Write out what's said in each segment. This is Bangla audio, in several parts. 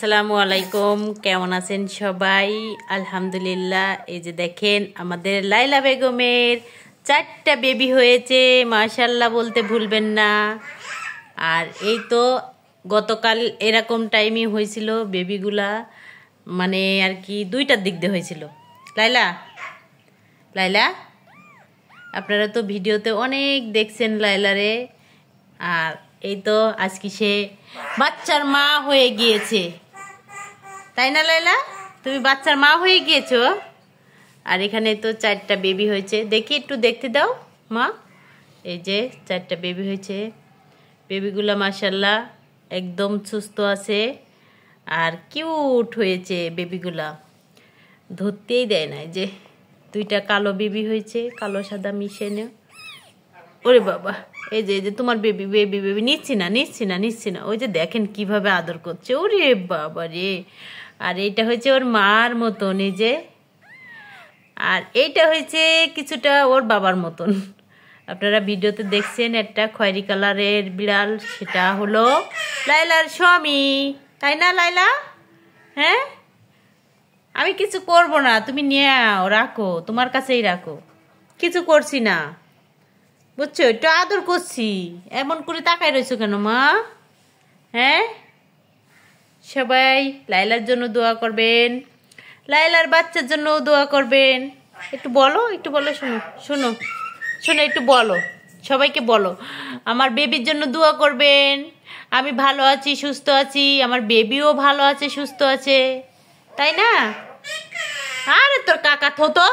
আসসালামু আলাইকুম, কেমন আছেন সবাই? আলহামদুলিল্লাহ। এই যে দেখেন আমাদের লাইলা বেগমের 4টা বেবি হয়েছে, মাশাআল্লাহ বলতে ভুলবেন না। আর এই তো গতকাল এরকম টাইমই হয়েছিল বেবিগুলা, মানে আর কি 2টার দিক দিয়ে হয়েছিল। লাইলা লাইলা আপনারা তো ভিডিওতে অনেক দেখছেন লাইলারে। আর এই তো আজকে সে বাচ্চার মা হয়ে গিয়েছে, তাই না লাইলা? তুমি বাচ্চার মা হয়ে গিয়েছো। আর এখানে তো 4টা বেবি হয়েছে, দেখি একটু দেখতে দাও মা। এই যে 4টা বেবি হয়েছে, বেবিগুলা মাশাআল্লাহ একদম সুস্থ আছে আর কিউট হয়েছে বেবিগুলা, ধরতেই দেয় না। এই যে 2টা কালো বেবি হয়েছে, কালো সাদা মিশে। ওরে বাবা, এই যে তোমার বেবি বেবি বেবি নিচ্ছি না। ওই যে দেখেন কিভাবে আদর করছে, ওরে বাবা রে। আর এইটা হয়েছে ওর মার মতন, এই যে। আর এইটা হয়েছে কিছুটা ওর বাবার মতন। আপনারা ভিডিওতে দেখছেন একটা খয়েরি কালারের বিড়াল, সেটা হলো লাইলার স্বামী, তাই না লাইলা? হ্যাঁ, আমি কিছু করব না, তুমি নিয়ে রাখো, তোমার কাছেই রাখো, কিছু করছি না, বুঝছো? একটু আদর করছি, এমন করে তাকাই রয়েছো কেন মা? হ্যাঁ, সবাই লাইলার জন্য দোয়া করবেন, লাইলার বাচ্চার জন্য দোয়া করবেন। একটু বলো শোনো একটু বলো, সবাইকে বলো আমার বেবির জন্য দোয়া করবেন। আমি ভালো আছি, সুস্থ আছি, আমার বেবিও ভালো আছে, সুস্থ আছে, তাই না? আরে তোর কাকা থতো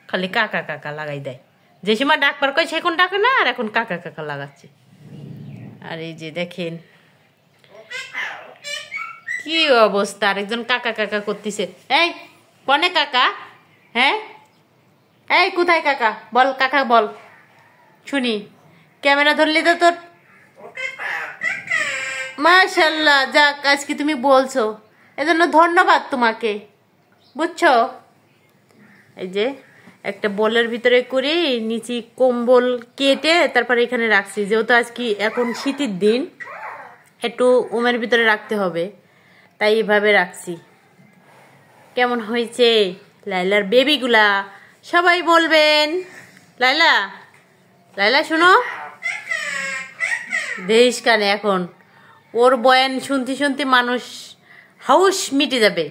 খালি কাকা কাকা লাগাই দেয়, যে সময় ডাকবার কয় সেখন ডাকে না, আর এখন কাকা কাকা লাগাচ্ছে। আর এই যে দেখেন কি অবস্থা, আরেকজন কাকা কাকা করতেছে। এই কনে কাকা? হ্যাঁ, এই কোথায় কাকা? বল কাকা বল, শুনি। ক্যামেরা ধরলি তো তোর। মাশাআল্লাহ, যাক আজকে তুমি বলছো, এজন্য ধন্যবাদ তোমাকে, বুঝছো? এই যে একটা বলের ভিতরে করে নিচে কম্বল কেটে তারপরে এখানে রাখছি, যেহেতু আজকে এখন শীতের দিন একটু উমের ভিতরে রাখতে হবে, তাই এভাবে রাখছি। কেমন হয়েছে লাইলার বেবিগুলা সবাই বলবেন। লাইলা লাইলা শোনো, দেশ কানে এখন ওর বয়ান শুনতে মানুষ হাউস মিটে যাবে।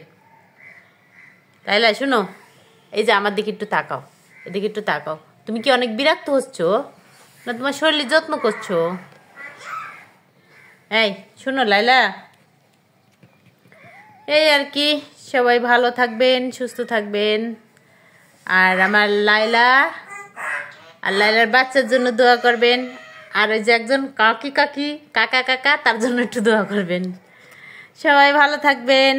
লাইলা শোনো, এই যে আমার দিকে একটু তাকাও, এদিকে একটু তাকাও। তুমি কি অনেক বিরক্ত হচ্ছ না তোমার শরীরের যত্ন করছো? এই শোনো লাইলা, এই আর কি, সবাই ভালো থাকবেন, সুস্থ থাকবেন। আর আমার লাইলা আর লাইলার বাচ্চার জন্য দোয়া করবেন। আর ওই যে একজন কাকা কাকা তার জন্য একটু দোয়া করবেন। সবাই ভালো থাকবেন।